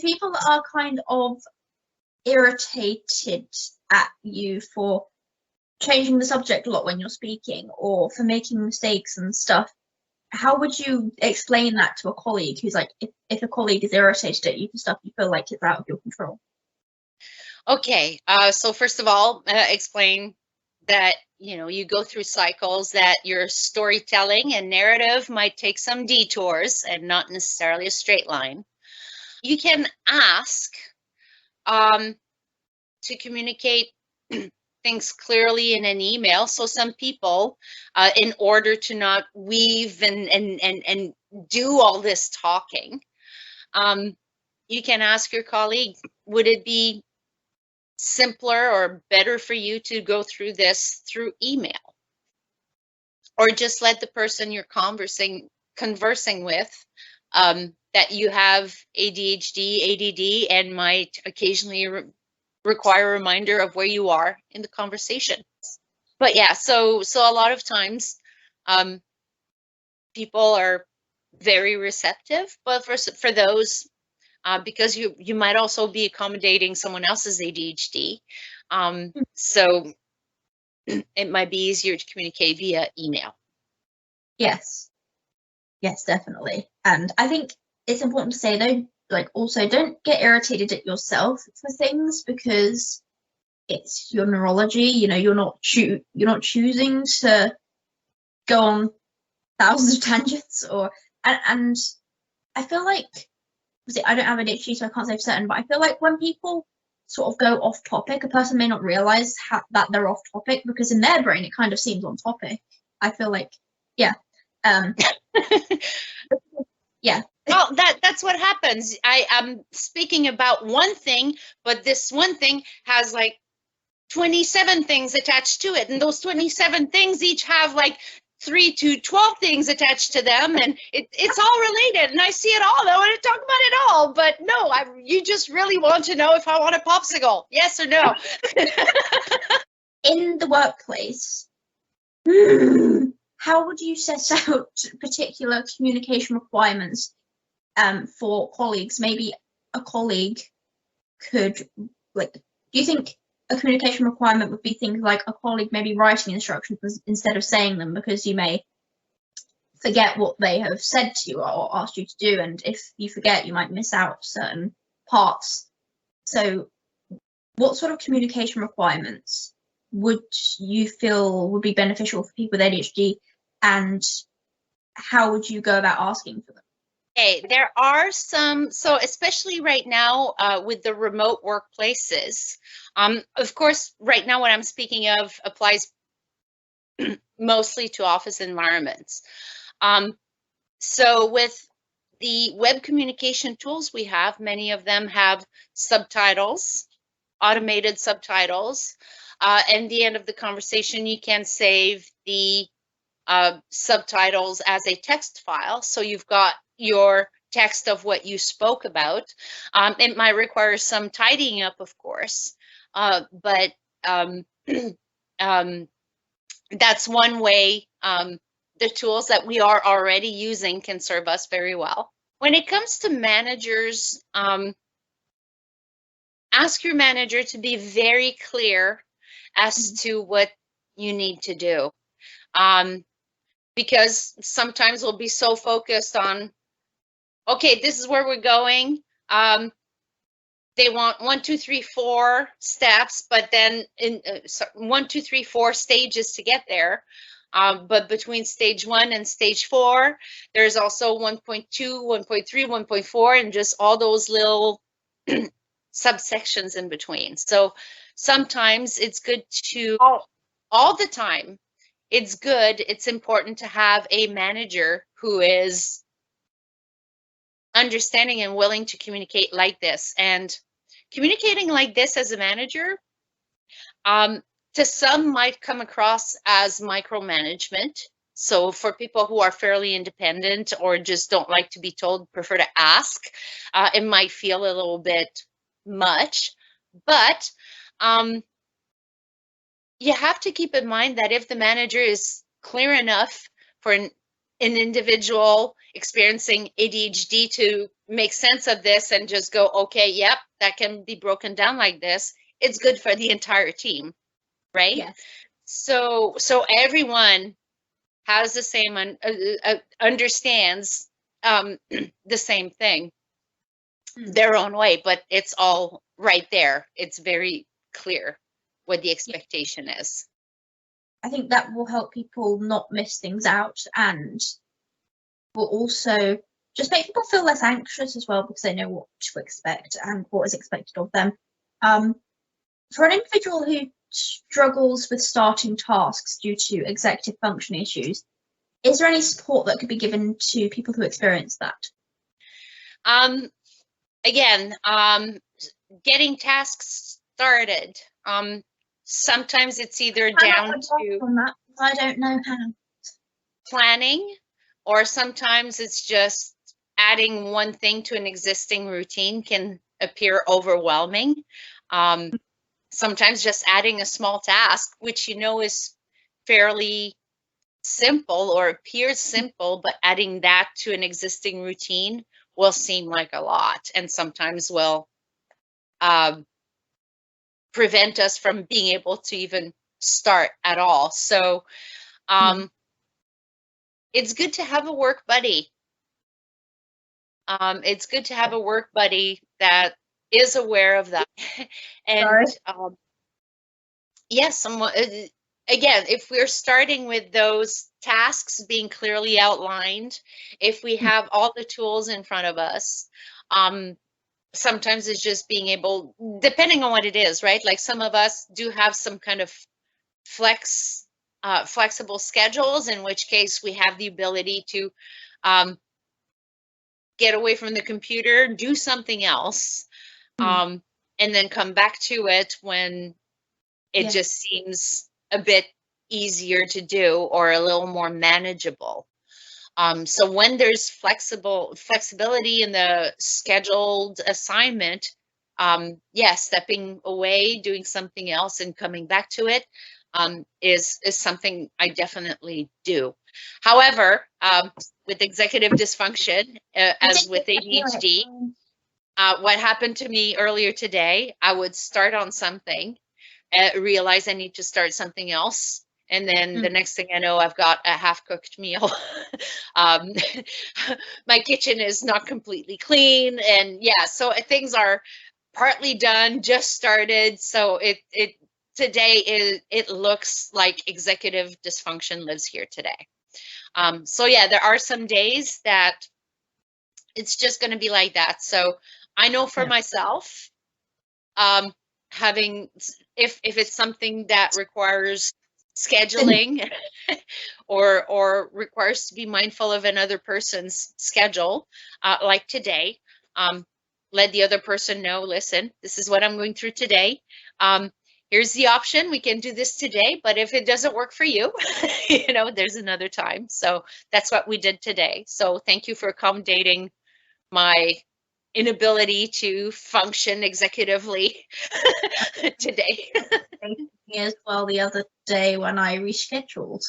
people are kind of irritated at you for changing the subject a lot when you're speaking or for making mistakes and stuff, how would you explain that to a colleague who's like, if a colleague is irritated at you for stuff you feel like it's out of your control? Okay, so first of all, explain that, you know, you go through cycles, that your storytelling and narrative might take some detours and not necessarily a straight line. You can ask to communicate things clearly in an email. So some people, in order to not weave and do all this talking, you can ask your colleague, would it be simpler or better for you to go through this through email? Or just let the person you're conversing with that you have ADHD, ADD, and might occasionally require a reminder of where you are in the conversation. But yeah, so a lot of times people are very receptive, but for those, because you might also be accommodating someone else's ADHD, so it might be easier to communicate via email. Yes, definitely. And I think it's important to say though, like, also don't get irritated at yourself for things because it's your neurology. You know, you're not choosing to go on thousands of tangents and I feel like, I don't have ADHD, so I can't say for certain, but I feel like when people sort of go off topic, a person may not realize that they're off topic because in their brain it kind of seems on topic. I feel like, yeah. Yeah. Well, that's what happens. I am speaking about one thing, but this one thing has like 27 things attached to it, and those 27 things each have like 3 to 12 things attached to them, and it's all related, and I see it all. I want to talk about it all, but no, you just really want to know if I want a popsicle, yes or no. In the workplace, how would you set out particular communication requirements for colleagues? Maybe a colleague could, like, do you think a communication requirement would be things like a colleague maybe writing instructions instead of saying them, because you may forget what they have said to you or asked you to do, and if you forget you might miss out certain parts. So what sort of communication requirements would you feel would be beneficial for people with ADHD, and how would you go about asking for them? Okay, there are some, so especially right now with the remote workplaces, of course, right now what I'm speaking of applies mostly to office environments. So with the web communication tools we have, many of them have subtitles, automated subtitles. At the end of the conversation, you can save the subtitles as a text file. So you've got your text of what you spoke about. It might require some tidying up, of course, but that's one way the tools that we are already using can serve us very well. When it comes to managers, ask your manager to be very clear as to what you need to do. Because sometimes we'll be so focused on, okay, this is where we're going. They want 1, 2, 3, 4 steps, but then in 1, 2, 3, 4 stages to get there. But between stage 1 and stage 4, there's also 1.2, 1.3, 1.4, and just all those little subsections in between. So sometimes it's good to, all the time, it's important to have a manager who is understanding and willing to communicate like this. And communicating like this as a manager, to some might come across as micromanagement. So for people who are fairly independent or just don't like to be told, prefer to ask, it might feel a little bit much. But you have to keep in mind that if the manager is clear enough for an individual experiencing ADHD to make sense of this and just go, okay, yep, that can be broken down like this. It's good for the entire team, right? Yes. So everyone has the same understands the same thing their own way, but it's all right there. It's very clear what the expectation is. I think that will help people not miss things out, and will also just make people feel less anxious as well, because they know what to expect and what is expected of them. For an individual who struggles with starting tasks due to executive function issues, is there any support that could be given to people who experience that? Again, getting tasks started. Sometimes it's either down to I don't know how. Planning, or sometimes it's just adding one thing to an existing routine can appear overwhelming. Sometimes just adding a small task, which you know is fairly simple or appears simple, but adding that to an existing routine will seem like a lot, and sometimes will prevent us from being able to even start at all. So it's good to have a work buddy. It's good to have a work buddy that is aware of that. And yes, again, if we're starting with those tasks being clearly outlined, if we have all the tools in front of us, sometimes it's just being able, depending on what it is, right? Like some of us do have some kind of flexible schedules, in which case we have the ability to get away from the computer, do something else, and then come back to it when it just seems a bit easier to do or a little more manageable. So when there's flexibility in the scheduled assignment, stepping away, doing something else and coming back to it is something I definitely do. However, with executive dysfunction, as with ADHD, what happened to me earlier today, I would start on something, realize I need to start something else, and then the next thing I know, I've got a half-cooked meal. My kitchen is not completely clean, and so things are partly done, just started. So today it looks like executive dysfunction lives here today. So there are some days that it's just going to be like that. So I know for myself, having, if it's something that requires scheduling or requires to be mindful of another person's schedule, like today, let the other person know, listen, this is what I'm going through today. Here's the option. We can do this today, but if it doesn't work for you, there's another time. So that's what we did today. So thank you for accommodating my inability to function executively today. Me as well the other day when I rescheduled.